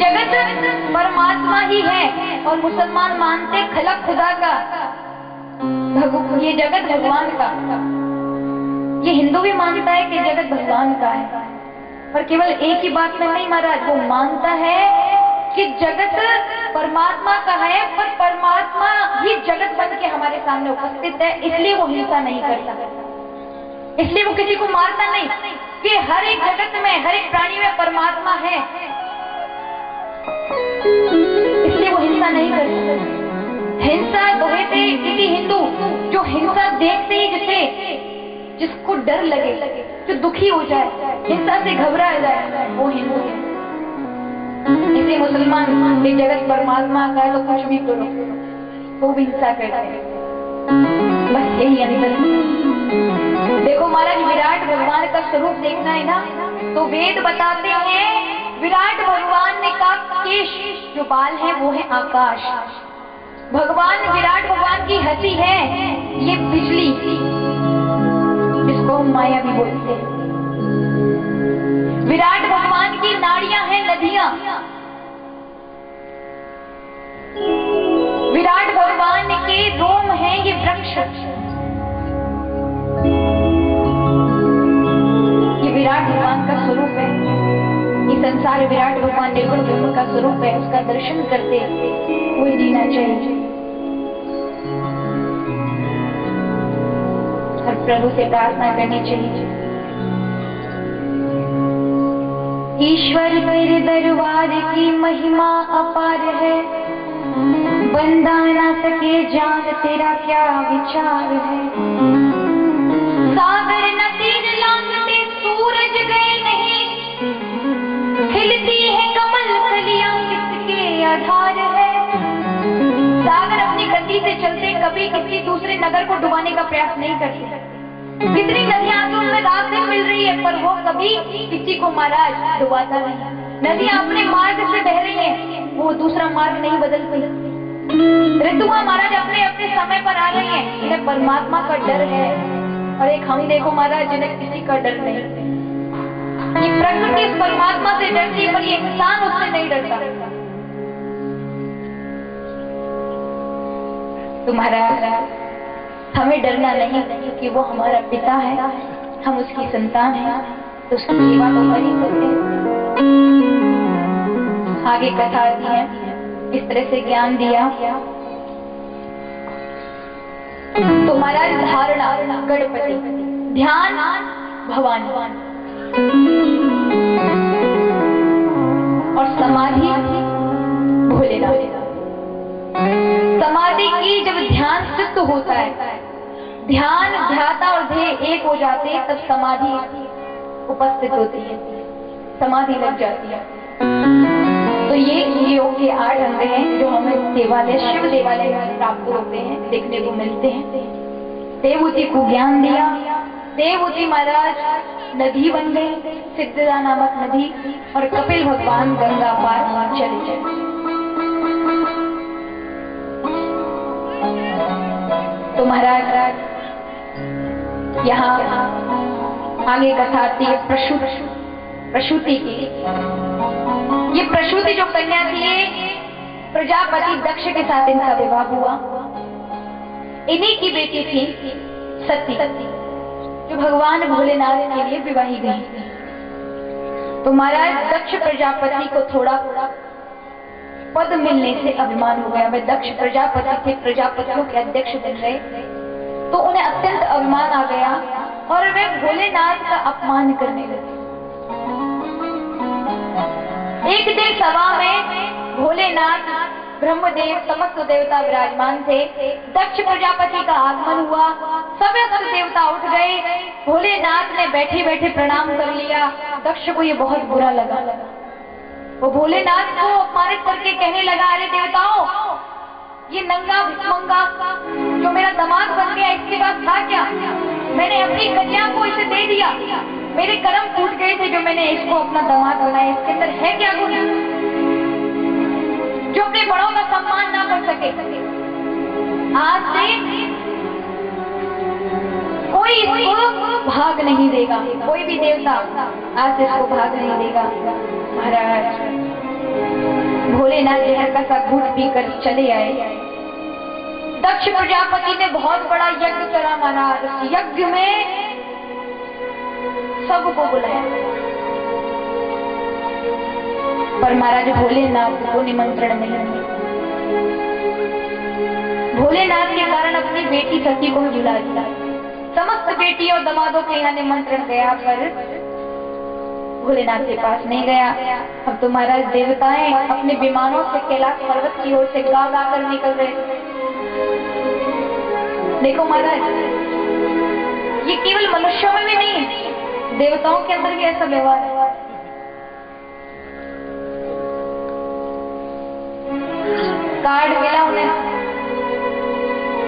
जगत परमात्मा ही है और मुसलमान मानते खलक खुदा का, ये जगत भगवान का। ये हिंदू भी मानता है कि जगत भगवान का है, पर केवल एक ही बात में नहीं महाराज, वो मानता है कि जगत परमात्मा का है, पर परमात्मा ही जगत बन के हमारे सामने उपस्थित है, इसलिए वो हिंसा नहीं करता, इसलिए वो किसी को मारता नहीं, कि हर एक जगत में, हर एक प्राणी में परमात्मा है, इसलिए वो हिंसा नहीं करता। हिंसा कहते किसी हिंदू जो हिंसा देखते ही जिसको डर लगे, जो दुखी हो जाए, हिंसा से घबरा जाए, वो हिंदू है। इसलिए मुसलमान ये जगत परमात्मा का है तो कुछ भी करो, तो भी हिंसा करते हैं, बस यही अंतर। देखो महाराज, विराट भगवान का स्वरूप देखना है ना, तो वेद बताते हैं विराट भगवान ने कहा केश जो बाल है वो है आकाश। भगवान विराट भगवान की हंसी है ये बिजली, जिसको हम माया भी बोलते हैं। विराट भगवान की नाड़ियां हैं नदियां। विराट भगवान के रोम हैं ये वृक्ष। ये विराट भगवान का स्वरूप है। ये संसार विराट भगवान निर्गुण ब्रह्म का स्वरूप है, उसका दर्शन करते हुए जीना चाहिए। हर प्रभु से प्रार्थना करनी चाहिए, ईश्वर तेरे दरबार की महिमा अपार है, बंदा ना सके जान तेरा क्या विचार है। सागर न तीर लांघते सूरज गए नहीं, खिलती है कमल कलियां किसके आधार है। सागर अपनी गति से चलते कभी किसी दूसरे नगर को डुबाने का प्रयास नहीं करते। कितनी नदियां आगे उनमें रास्ते मिल रही है, पर वो कभी किसी को महाराज डुबाता नहीं। नदियां अपने मार्ग से बह रही हैं, वो दूसरा मार्ग नहीं बदल पाई। ऋतुआं महाराज अपने अपने समय पर आ रही हैं, जिन्हें परमात्मा का डर है, और एक हम देखो महाराज जिन्हें किसी का डर नहीं। ये प्रकृति इस परमात्मा से डरती है, पर ये इंसान उससे नहीं डरता। तुम्हारा हमें डरना नहीं, क्योंकि वो हमारा पिता है, हम उसकी संतान हैं, तो उसकी सेवा तो कर ही सकते हैं। आगे कथा आती है, इस तरह से ज्ञान दिया तो महाराज धारणा गणपति, ध्यान भवानी, और समाधि भोलेनाथ। समाधि की जब ध्यान सिद्ध होता है, ध्यान ध्याता और ध्येय एक हो जाते हैं, तब समाधि उपस्थित होती है, समाधि लग जाती है। तो ये योग के 8 अंग हैं जो हमें देवालय, शिव देवालय में प्राप्त होते हैं, देखने को मिलते हैं। देवहूति को ज्ञान दिया, देवहूति महाराज नदी बन गई, सिद्धदा नामक नदी, और कपिल भगवान गंगा पार चले गए। तो महाराज यहाँ आगे कथा आती है प्रसूति की। ये प्रसूति जो कन्या थी, प्रजापति दक्ष के साथ इनका विवाह हुआ। इन्हीं की बेटी थी सती, जो भगवान भोलेनाथ के लिए विवाही गई। तो महाराज दक्ष प्रजापति को थोड़ा पद मिलने से अभिमान हो गया। वे दक्ष प्रजापति थे, प्रजापतियों के अध्यक्ष बन गए, तो उन्हें अत्यंत अभिमान आ गया और वे भोलेनाथ का अपमान करने लगे। एक दिन सभा में भोलेनाथ, ब्रह्मदेव, समस्त देवता विराजमान थे। दक्ष प्रजापति का आगमन हुआ, समस्त देवता उठ गए। भोलेनाथ ने बैठे बैठे प्रणाम कर लिया। दक्ष को ये बहुत बुरा लगा। वो भोलेनाथ को अपमानित करके कहने लगा, अरे देवताओं, ये नंगा भिखमंगा जो मेरा दामाद बन गया, इसके बाद था क्या? मैंने अपनी कन्या को इसे दे दिया, मेरे कर्म फूट गए थे जो मैंने इसको अपना दामाद बनाया। इसके अंदर है क्या गुण जो अपने बड़ों का सम्मान ना कर सके? आज से कोई इसको भाग नहीं देगा, कोई भी देवता आज से इसको भाग नहीं देगा। महाराज भोलेनाथ जहर का सा घूट पीकर चले आए। दक्ष प्रजापति ने बहुत बड़ा यज्ञ करा महाराज। यज्ञ में सबको बुलाया, पर महाराज भोलेनाथ को निमंत्रण नहीं मिला। भोलेनाथ के कारण अपनी बेटी सती को बुला दिया। समस्त बेटी और दमादों के यहाँ निमंत्रण गया, पर भोलेनाथ के पास नहीं गया। अब तो महाराज देवताएं अपने विमानों से कैलाश पर्वत की ओर से गा गा कर निकल रहे थे। देखो महाराज, ये केवल मनुष्यों में भी नहीं है, देवताओं के अंदर भी ऐसा व्यवहार है। कार्ड मिला उन्हें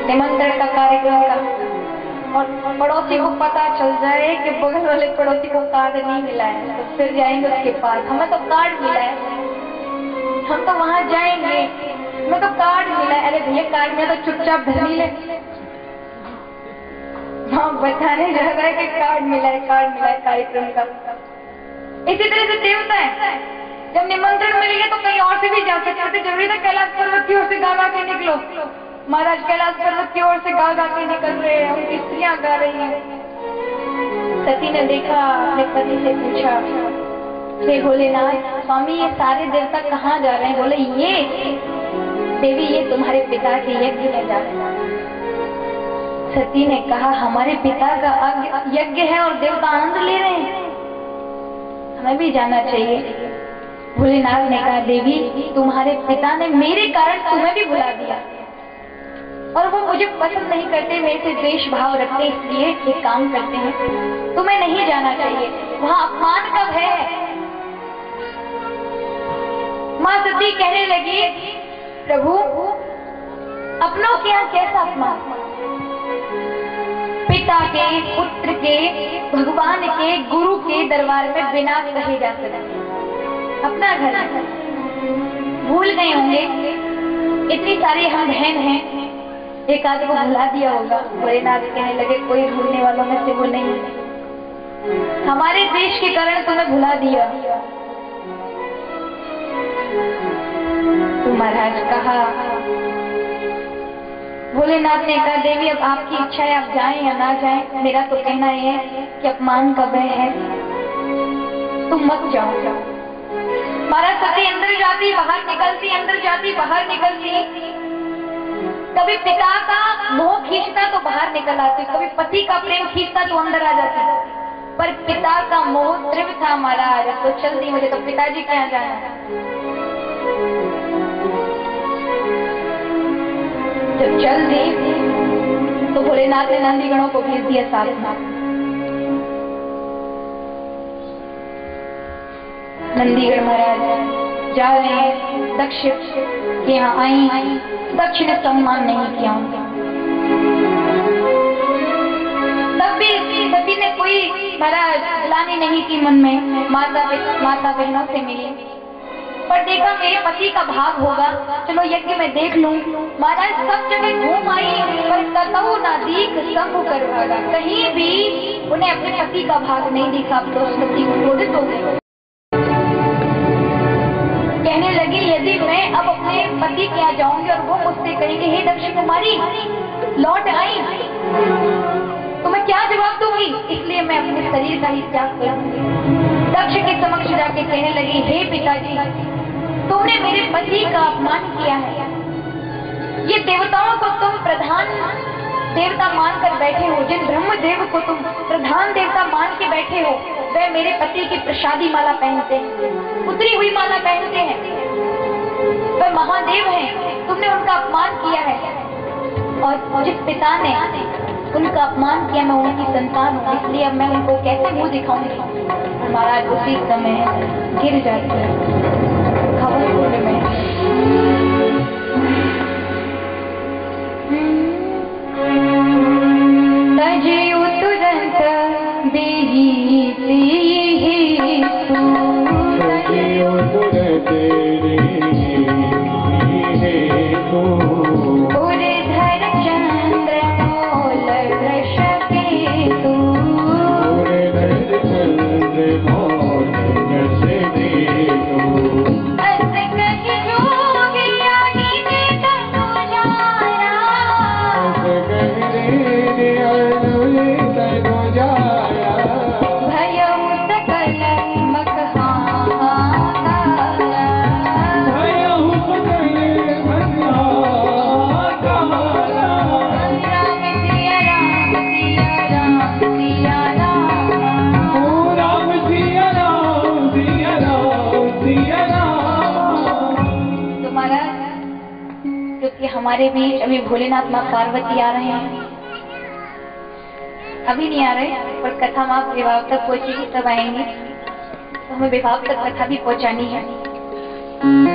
निमंत्रण का कार्यक्रम का, और पड़ोसी को पता चल जाए कि बगल वाले पड़ोसी को कार्ड नहीं मिला है, तो फिर जाएंगे उसके पास, हमें तो कार्ड मिला है, हम तो वहां जाएंगे, हमें तो कार्ड मिला है। अरे भैया कार्ड में तो चुपचाप धरनी ले, हाँ बताने जा रहा है कि कार्ड मिला है कार्यक्रम का। इसी तरह से देवता है, जब निमंत्रण मिलेगा तो कहीं और से भी जा सकते थे, जरूरी था कैलाश पर्वत की ओर से गा गा के निकलो। महाराज कैलाश पर्वत की ओर से गा गा के निकल रहे हैं, उनकी स्त्रियां गा रही हैं। सती ने देखा, अपने पति से पूछा, हे भोलेनाथ स्वामी ये सारे देवता कहाँ जा रहे हैं? बोले ये देवी ये तुम्हारे पिता के यज्ञ में जा रहे हैं। सती ने कहा हमारे पिता का यज्ञ है और देवता आनंद ले रहे हैं, हमें भी जाना चाहिए। भोलेनाथ ने कहा देवी तुम्हारे पिता ने मेरे कारण तुम्हें भी बुला दिया, और वो मुझे पसंद नहीं करते, मेरे से द्वेष भाव रखते, इसलिए एक काम करते हैं, तुम्हें नहीं जाना चाहिए, वहां अपमान का भय है। मां सती कहने लगी प्रभु अपनों के यहाँ कैसा अपमान? पिता के, पुत्र के, भगवान के, गुरु के दरबार में बिना कहे जा सकते, अपना घर भूल गए होंगे, इतनी सारी हम बहन हैं, एक आदमी को भुला दिया होगा। भोलेनाथ कहने लगे कोई भूलने वालों में से वो नहीं, हमारे देश के कारण तुम्हें भुला दिया। तो महाराज कहा, भोलेनाथ ने कहा देवी अब आपकी इच्छा है, आप जाएं या ना जाएं, मेरा तो कहना यह है कि अपमान का भय है, तुम मत जाओ। महाराज सती अंदर जाती बाहर निकलती, अंदर जाती बाहर निकलती, कभी पिता का मोह खींचता तो बाहर निकल आती, कभी पति का प्रेम खींचता तो अंदर आ जाती, पर पिता का मोह तीव्र था महाराज, तो चल दी, मुझे तो पिताजी के यहाँ जाना है। जब चल दी तो भोलेनाथ ने नंदीगणों को भेज दिया साथ में। नंदीगण महाराज जा रहे हैं, दक्ष के यहाँ आई, दक्ष ने सम्मान नहीं किया उनका। तब भी सती ने कोई महाराज ग्लानि नहीं की मन में, माता बहनों से मिली, पर देखा मेरे पति का भाग होगा, चलो यज्ञ में देख लूं। महाराज सब जगह घूम आई, पर कतहु ना दीख शंभु कर भागा, कहीं भी उन्हें अपने पति का भाग नहीं दिखा। तो सती क्रोधित हो गई, कहने लगी यदि मैं अब अपने पति के यहाँ जाऊंगी और वो मुझसे कहेंगे हे दक्ष कुमारी लौट आई, तो मैं क्या जवाब दूंगी? इसलिए मैं अपने शरीर का ही त्याग करूंगी। दक्ष के समक्ष जाके कहने लगी हे पिताजी तुमने मेरे पति का अपमान किया है, ये देवताओं को तुम प्रधान देवता मानकर बैठे हो, जिन ब्रह्म देव को तुम प्रधान देवता मान के बैठे हो, वे मेरे पति की प्रसादी माला पहनते हैं, उतरी हुई माला पहनते हैं, वे महादेव हैं, तुमने उनका अपमान किया है। और जिस पिता ने उनका अपमान किया, मैं उनकी संतान हूँ, इसलिए अब मैं उनको कैसे मुंह दिखाऊंगी? महाराज उसी समय गिर जाते हैं खबर कुंड में। तजियो तुरंत देही तजियो तुरंत उर्धर चंद्र मोल वृषके तू उर्धर चंद्र मोल वृषके तू हमारे बीच अभी भोलेनाथ माँ पार्वती आ रहे हैं। अभी नहीं आ रहे, पर कथा माँ विवाह तक पहुंचेगी तब आएंगे, तो हमें विवाह तक कथा भी पहुंचानी है।